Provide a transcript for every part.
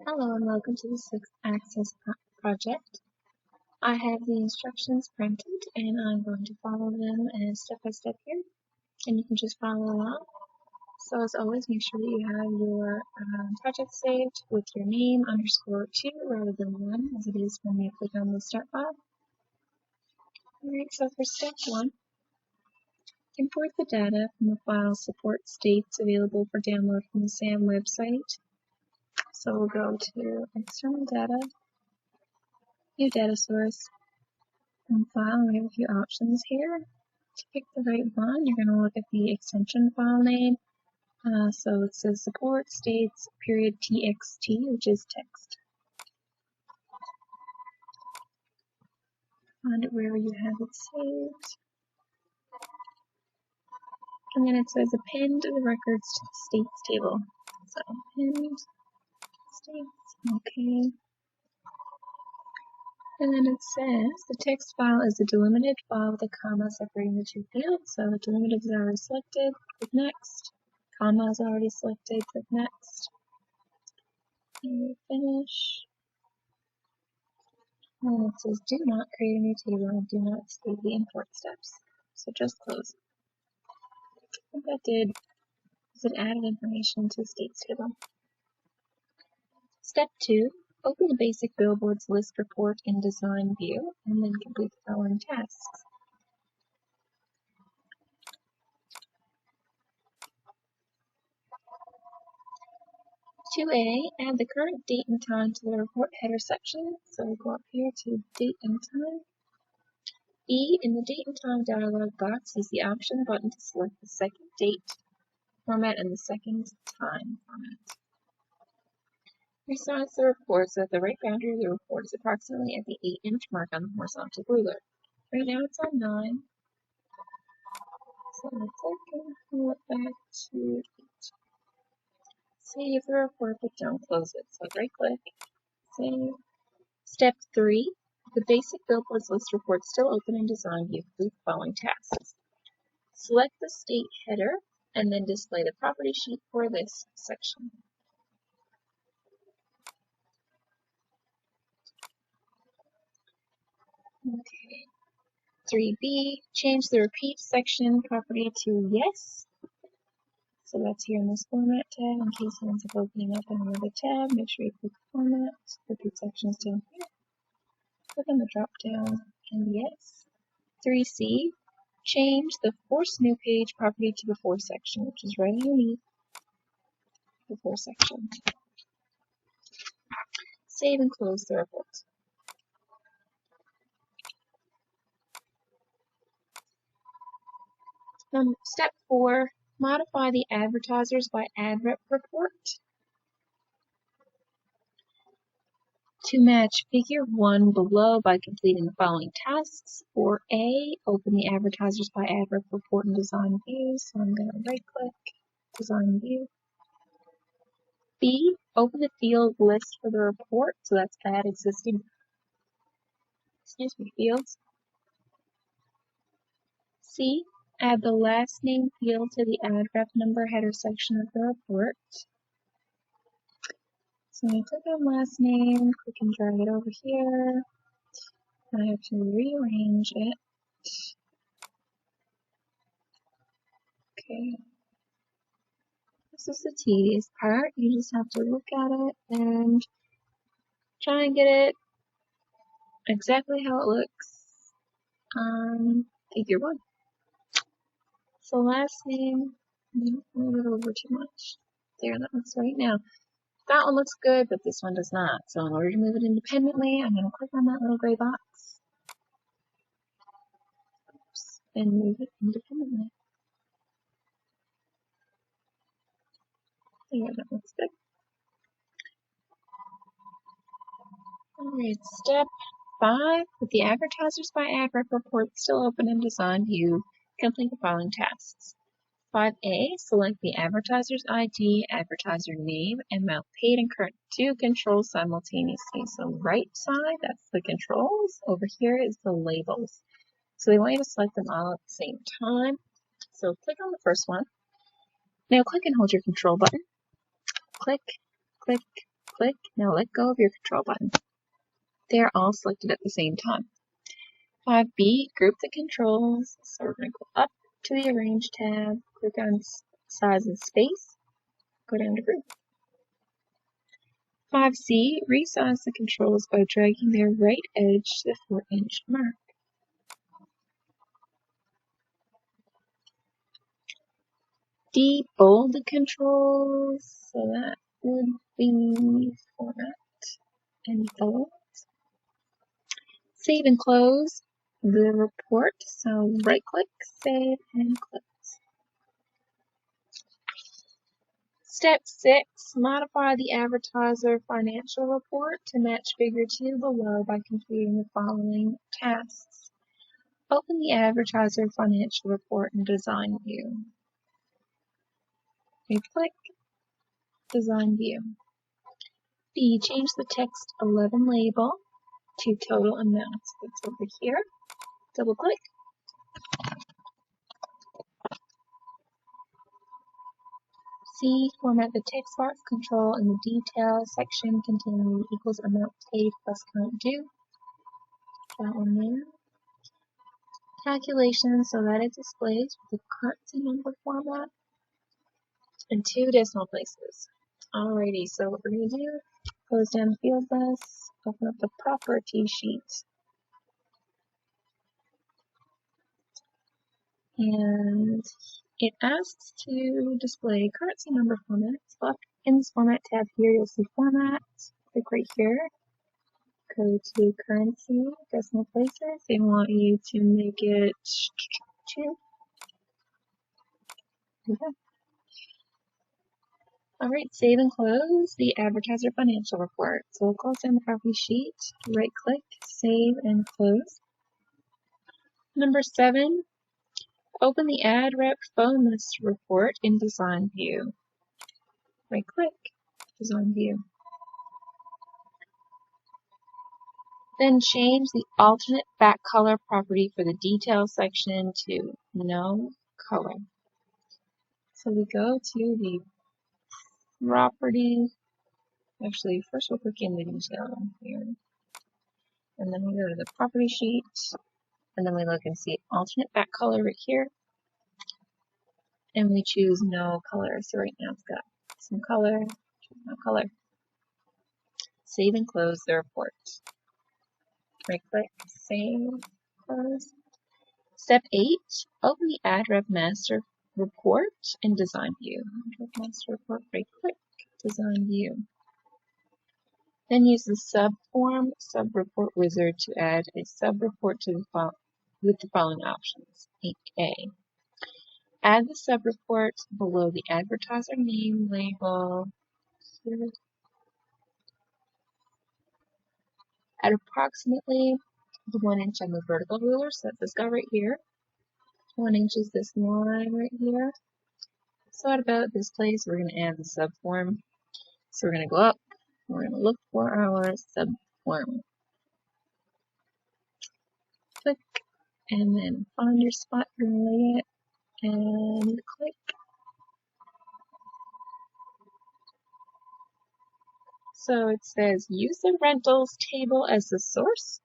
Hello and welcome to the 6-Axis project. I have the instructions printed and I'm going to follow them step by step here, and you can just follow along. So as always, make sure that you have your project saved with your name _2 rather than 1 as it is when you click on the start file. Alright, so for step 1, import the data from the file support states available for download from the SAM website. So we'll go to external data, new data source, and file. We have a few options here. To pick the right one, you're going to look at the extension file name. So it says support states .txt, which is text. Find it wherever you have it saved. And then it says append the records to the states table. So append states, okay. And then it says the text file is a delimited file with a comma separating the two fields. So the delimited is already selected. Click next. Comma is already selected. Click next. And finish. And it says do not create a new table and do not save the import steps. So just close. What that did is it added information to the states table. Step 2. Open the basic billboards list report in design view and then complete the following tasks. Add the current date and time to the report header section. So we'll go up here to date and time. B, in the date and time dialog box, use the option button to select the second date format and the second time format. Resize the report so that the right boundary of the report is approximately at the 8-inch mark on the horizontal ruler. Right now it's on 9. So let's pull it back to 8. Save the report, but don't close it. So right click, save. Step 3, the basic billboards list report still open in design view. Complete the following tasks. Select the state header and then display the property sheet for this section. Okay. 3B, change the repeat section property to yes. So that's here in this format tab. In case it ends up opening up in another tab, make sure you click format, repeat sections down here. Click on the drop down and yes. 3C, change the force new page property to before section, which is right underneath before section. Save and close the report. Step 4, modify the advertisers by adrep report to match figure 1 below by completing the following tasks. For A, open the advertisers by adrep report in design view. So I'm going to right click, design view. B, open the field list for the report. So that's add existing fields. C, add the last name field to the adrep number header section of the report. So I click on last name, click and drag it over here. I have to rearrange it. Okay. This is the tedious part. You just have to look at it and try and get it exactly how it looks on figure 1. So last name, move it over too much. There, that looks right now. That one looks good, but this one does not. So in order to move it independently, I'm going to click on that little gray box. Oops, and move it independently. There, that looks good. Alright, step 5. With the advertisers by adrep report still open in design view, complete the following tasks. 5A, select the advertiser's ID, advertiser name, amount paid, and current 2 controls simultaneously. So right side, that's the controls. Over here is the labels. So they want you to select them all at the same time. So click on the first one. Now click and hold your control button. Click, click, click. Now let go of your control button. They are all selected at the same time. 5B, group the controls. So we're going to go up to the Arrange tab, click on Size and Space, go down to Group. 5C, resize the controls by dragging their right edge to the 4-inch mark. D, bold the controls, so that would be Format and Bold. Save and close the report, so right click, save and close. Step 6, modify the advertiser financial report to match figure 2 below by completing the following tasks. Open the advertiser financial report in Design View. Right-click, Design View. B, change the text 11 label to total amounts. That's over here. Double-click. C, format the text box control in the details section containing the equals amount paid plus current due. That one there. Calculation so that it displays with the currency number format and 2 decimal places. Alrighty, so what we're going to do, close down the field list, open up the property sheet, and it asks to display currency number formats. But in this format tab here, you'll see format. Click right here. Go to currency, decimal places. They want you to make it 2. Okay. Alright, save and close the advertiser financial report. So we'll close down the property sheet, right click, save and close. Number 7, open the ad rep phone list report in Design View. Right click, Design View. Then change the alternate back color property for the details section to no color. So we go to the property, actually first we'll click in the detail here. And then we go to the property sheet, and then we look and see alternate back color right here. And we choose no color. So right now it's got some color, no color. Save and close the report. Right click, save, close. Step 8, open the ad rep master report in Design View. Ad rep master report, right click, Design View. Then use the subform subreport wizard to add a subreport to the with the following options. 8A. Add the subreport below the advertiser name label here at approximately the 1 inch on the vertical ruler. So that's this guy right here. 1 inch is this line right here. So at about this place, we're going to add the subform. So we're going to go up. We're going to look for our subform. Click, and then find your spot, you're going to lay it, and click. So it says use the rentals table as the source.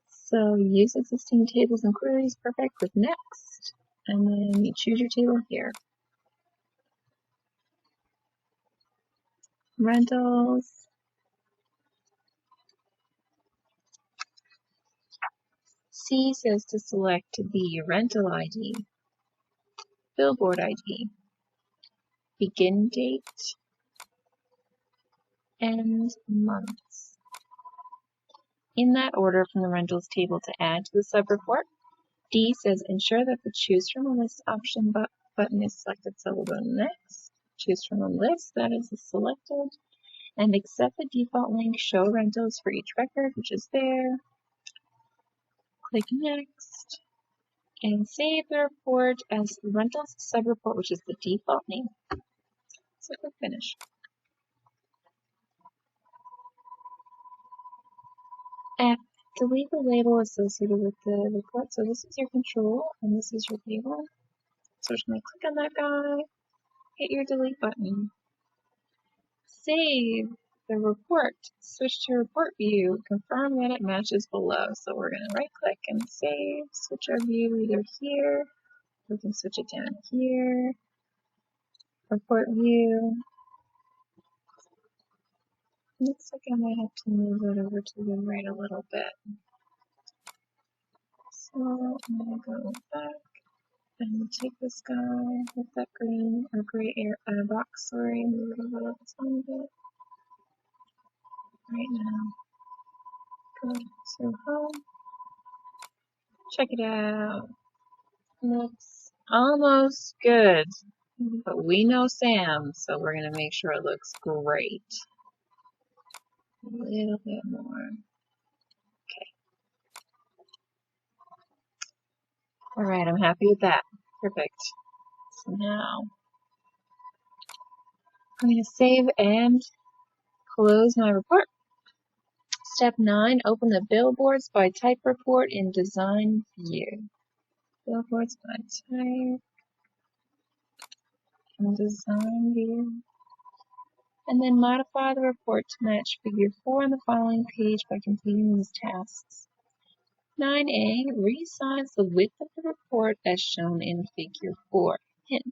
So use existing tables and queries, perfect, click next. And then you choose your table here. Rentals. C says to select the rental ID, billboard ID, begin date, and months. In that order from the rentals table to add to the subreport. D says ensure that the choose from a list option button is selected, so we'll go next. Choose from a list, that is selected, and accept the default link show rentals for each record, which is there. Click next, and save the report as rentals subreport, which is the default name. So click finish. F, delete the label associated with the report. So this is your control, and this is your label. So we're just going to click on that guy, hit your delete button. save the report. Switch to report view. Confirm that it matches below. So we're going to right click and save. Switch our view either here. We can switch it down here. Report view. Looks like I might have to move it over to the right a little bit. So I'm going to go back and take this guy with that green or gray box, sorry, move it over a tiny bit. Right now, go to home. Check it out. Looks almost good, but we know Sam, so we're going to make sure it looks great. A little bit more. All right, I'm happy with that. Perfect. So now I'm going to save and close my report. Step 9, open the billboards by type report in design view. Billboards by type in design view. And then modify the report to match figure 4 on the following page by completing these tasks. 9A, resize the width of the report as shown in figure 4. Hint,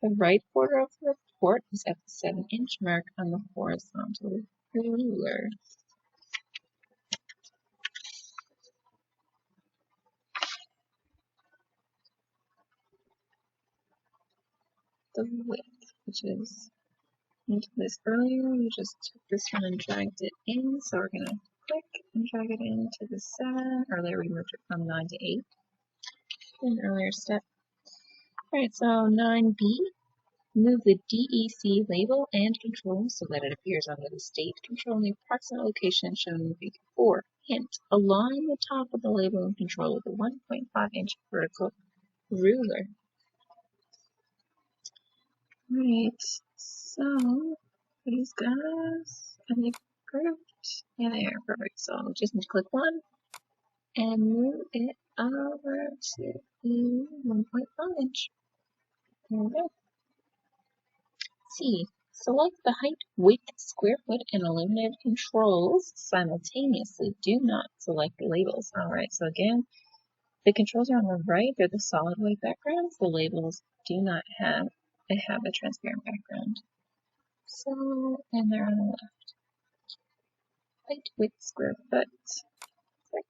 the right border of the report is at the 7-inch mark on the horizontal ruler. The width, which is, we did this earlier, we just took this one and dragged it in, so we're going to click and drag it into the 7. Earlier we moved it from 9 to 8. An earlier step. Alright, so 9B, move the DEC label and control so that it appears under the state control in the approximate location shown in figure 4. Hint, align the top of the label and control with a 1.5-inch vertical ruler. Alright, so these guys can be grouped. Yeah, they are perfect. So we just need to click one and move it over to the 1.5-inch. There we go. C. Select the height, width, square foot, and illuminated controls simultaneously. Do not select the labels. Alright, so again, the controls are on the right. They're the solid white backgrounds. The labels do not have, they have a transparent background. So, and they're on the left. Height, width, square foot. Click.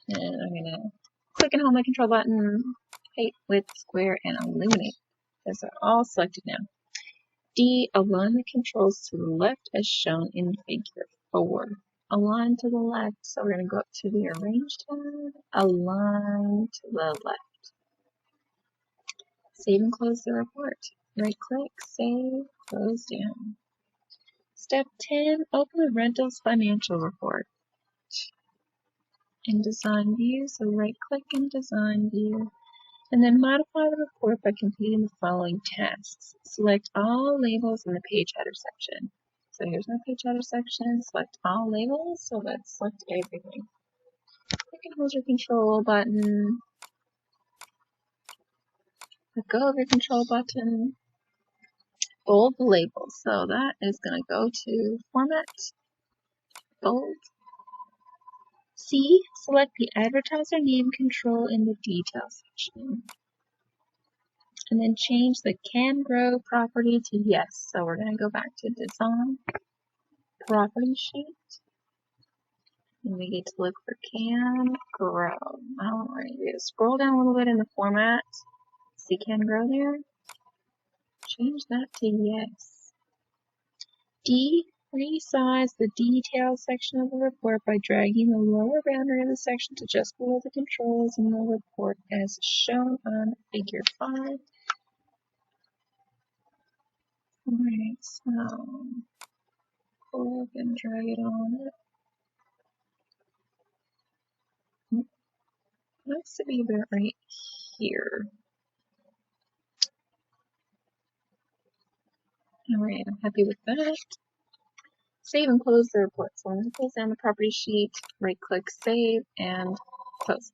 And I'm going to click and hold my control button. Height, width, square, and illuminate. Those are all selected now. D. Align the controls to the left as shown in figure 4. Align to the left. So we're going to go up to the Arrange tab. Align to the left. Save and close the report. Right click, save, close down. Step 10. Open the Rentals Financial Report. In Design View, so right click in Design View. And then modify the report by completing the following tasks. Select all labels in the page header section. So here's my page header section. Select all labels. So let's select everything. Click and hold your control button. Let go of your control button. Bold the labels. So that is going to go to Format, Bold. C. Select the advertiser name control in the Detail section. And then change the Can Grow property to Yes. So we're going to go back to Design, Property Sheet, and we get to look for Can Grow. Alright, we gotta scroll down a little bit in the format. See Can Grow there? Change that to Yes. D. Resize the Detail section of the report by dragging the lower boundary of the section to just below the controls in the report as shown on figure 5. Alright, so pull up and drag it on it. Looks to be about right here. Alright, I'm happy with that. Save and close the report. So I'm going to close down the property sheet, right click save, and close.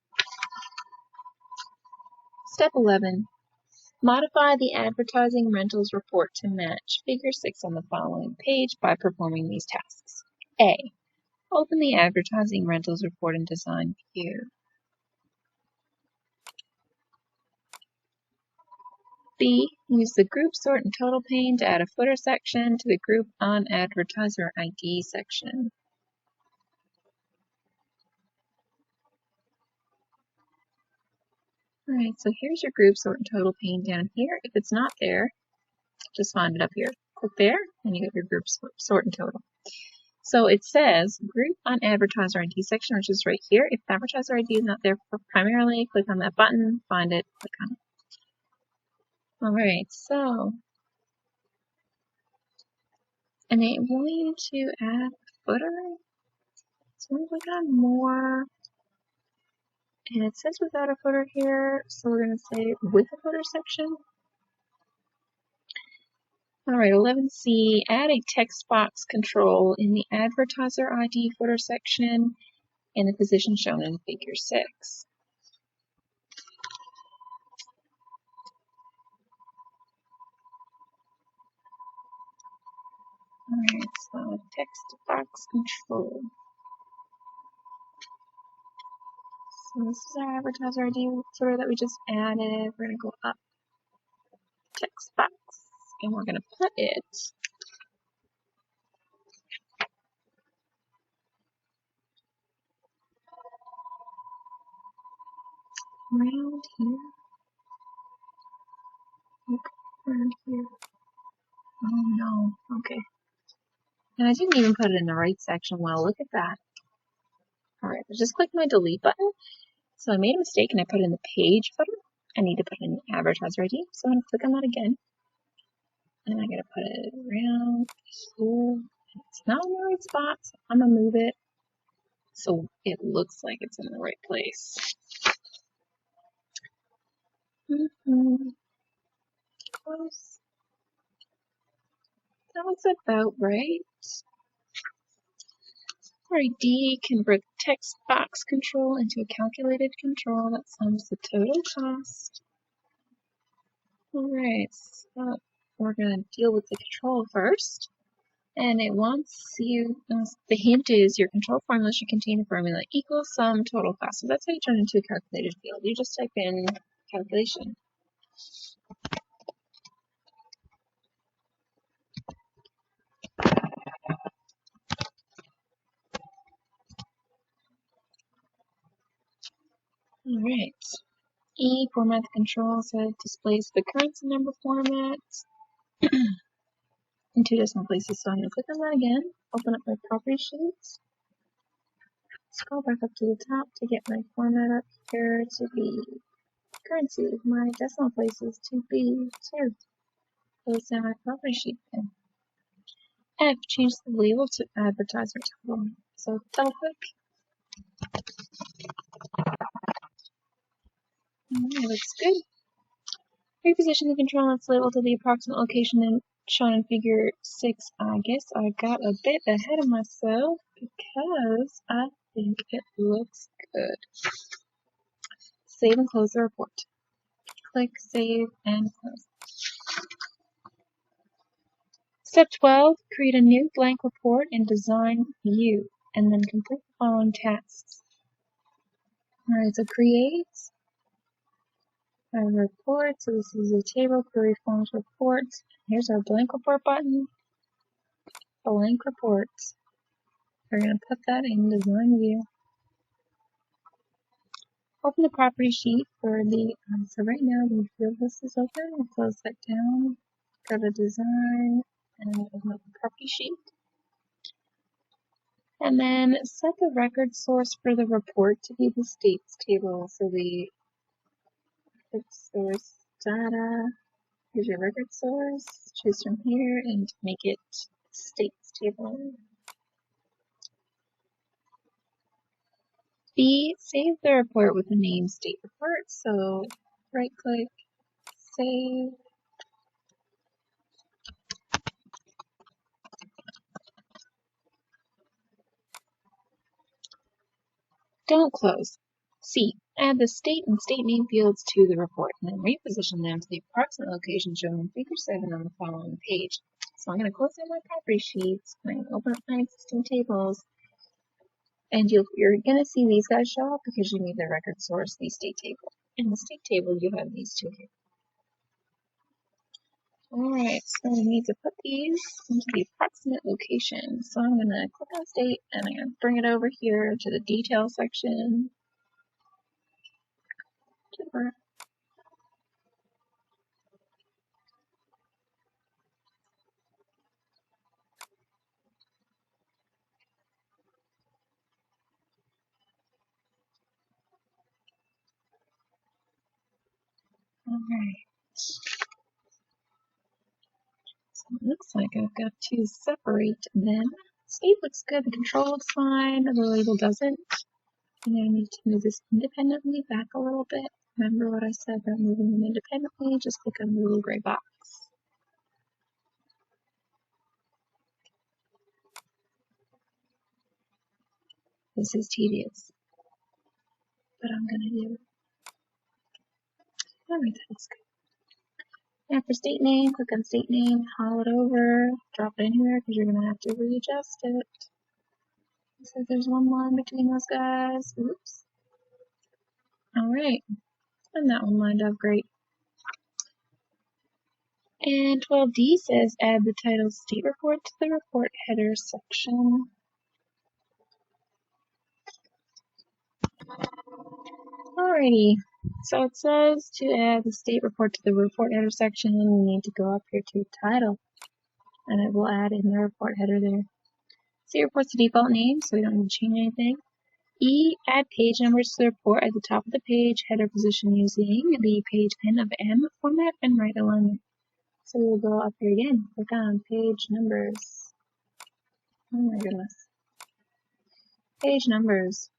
Step 11. Modify the advertising rentals report to match Figure 6 on the following page by performing these tasks. A. Open the advertising rentals report in Design View. B. Use the Group Sort and Total pane to add a footer section to the Group on Advertiser ID section. Alright, so here's your Group Sort and Total pane down here. If it's not there, just find it up here. Click there, and you get your Group Sort and Total. So it says Group on Advertiser ID section, which is right here. If the Advertiser ID is not there primarily, click on that button, find it, click on it. Alright, so enabling to add footer. So we click on more, and it says without a footer here, so we're going to say with a footer section. Alright, 11C, add a text box control in the Advertiser ID footer section in the position shown in Figure 6. Alright, so text box control. So this is our Advertiser ID footer that we just added. We're going to go up text box, and we're going to put it around here. Look, around here. Oh no, okay. And I didn't even put it in the right section. Well, look at that. Alright, I just clicked my delete button. So I made a mistake and I put it in the page footer. I need to put it in the Advertiser ID. So I'm going to click on that again. And I'm going to put it around here. It's not in the right spot, so I'm going to move it so it looks like it's in the right place. Close. That looks about right. Alright, D, convert text box control into a calculated control that sums the total cost. Alright, so we're going to deal with the control first. And it wants you, the hint is your control formula should contain a formula equals sum total cost. So that's how you turn it into a calculated field. You just type in calculation. Alright. E, format the control, so it displays the currency number format in 2 decimal places. So I'm going to click on that again, open up my property sheets, scroll back up to the top to get my format up here to be currency, my decimal places to be 2. Close down my property sheet then. F, change the label to advertiser total. So double click. Alright, looks good. Reposition the control on its label to the approximate location shown in Figure 6. I guess I got a bit ahead of myself because I think it looks good. Save and close the report. Click Save and Close. Step 12, create a new blank report in Design View and then complete the following tasks. Alright, so create a report. So this is a table, query forms report. Here's our blank report button. Blank report. We're going to put that in Design View. Open the property sheet for the, so right now the field list is open. We'll close that down. Go to Design and open up the property sheet. And then set the record source for the report to be the states table. So the source data, here's your record source. Choose from here and make it states table. B, save the report with the name state report. So right click, save. Don't close. C, Add the state and state name fields to the report, and then reposition them to the approximate location shown in Figure 7 on the following page. So I'm going to close down my property sheets, I'm going to open up my existing tables, and you're going to see these guys show up because you need the record source, the state table. In the state table, you have these two here. Alright, so we need to put these into the approximate location. So I'm going to click on state, and I'm going to bring it over here to the detail section. Alright. So it looks like I've got to separate them. State looks good, the control looks fine, the label doesn't. And I need to move this independently back a little bit. Remember what I said about moving them independently? Just click on the little gray box. This is tedious, but I'm gonna do it. Alright, that looks good. Now for state name, click on state name, haul it over, drop it in here because you're gonna have to readjust it. It says there's one line between those guys. Oops. Alright, and that one lined up great. And 12D says add the title state report to the report header section. Alrighty, so it says to add the state report to the report header section, we need to go up here to title, and it will add in the report header there. State report's the default name, so we don't need to change anything. E, add page numbers to the report at the top of the page, header position using the page pen of M format and right alignment. So we'll go up here again, click on page numbers. Oh my goodness. Page numbers.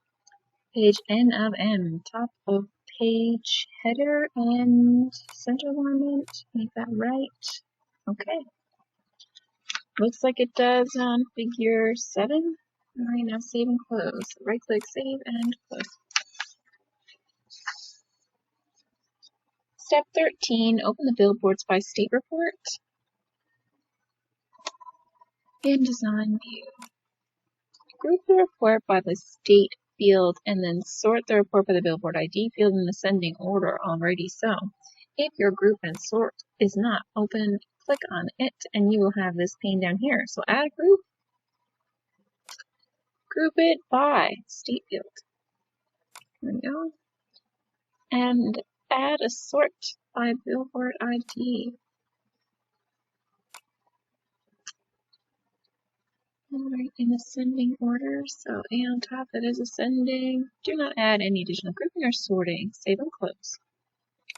Page N of M, top of page header and center alignment. Make that right. Okay. Looks like it does on figure 7. Alright, now save and close. Right click, save and close. Step 13, open the billboards by state report. In design view. Group the report by the state field and then sort the report by the billboard ID field in ascending order, alrighty so. If your group and sort is not open, click on it and you will have this pane down here. So add a group, group it by state field. There we go. And add a sort by billboard ID. Alright, in ascending order, so A on top, that is ascending. Do not add any additional grouping or sorting. Save and close.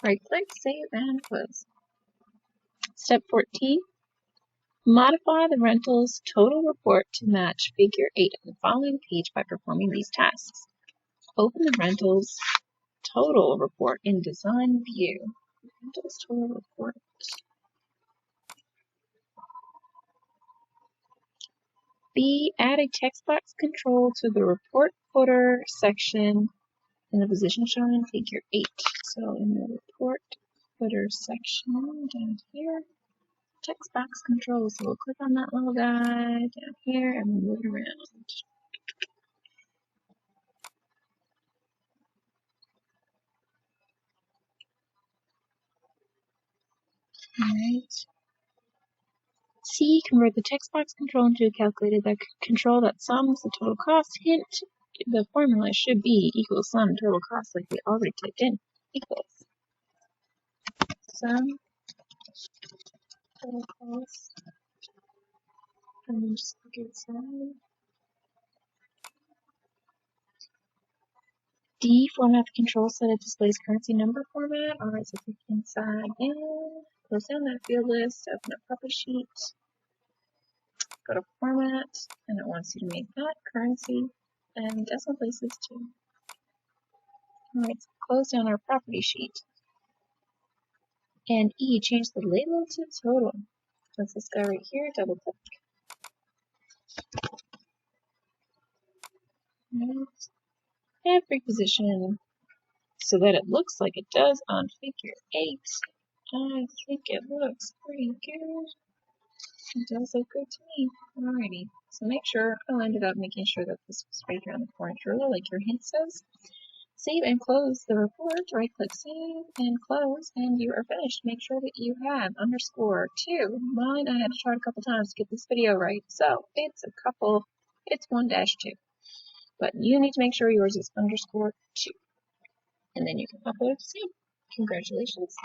Right click, save and close. Step 14. Modify the rentals total report to match figure 8 on the following page by performing these tasks. Open the rentals total report in design view. Rentals total report. B, add a text box control to the report footer section in the position shown in figure 8. So in the report footer section down here, text box control. So we'll click on that little guy down here and move it around. Alright. C, convert the text box control into a calculated control that sums the total cost. Hint, the formula should be equals sum total cost like we already typed in. Equals sum total cost. And then just click inside. D, format the control so that it displays currency number format. Alright, so click inside again. Close down that field list, open up property sheet, go to format, and it wants you to make that currency and decimal places too. Alright, so close down our property sheet. And E, change the label to total. That's this guy right here, double click. Right. And reposition so that it looks like it does on figure 8. I think it looks pretty good. It does look good to me. Alrighty, so make sure, I ended up making sure that this was right here on the corner ruler like your hint says. Save and close the report. Right click save and close, and you are finished. Make sure that you have _2. Mine, I had to try a couple times to get this video right, so it's 1-2. But you need to make sure yours is _2. And then you can upload it to save. Congratulations.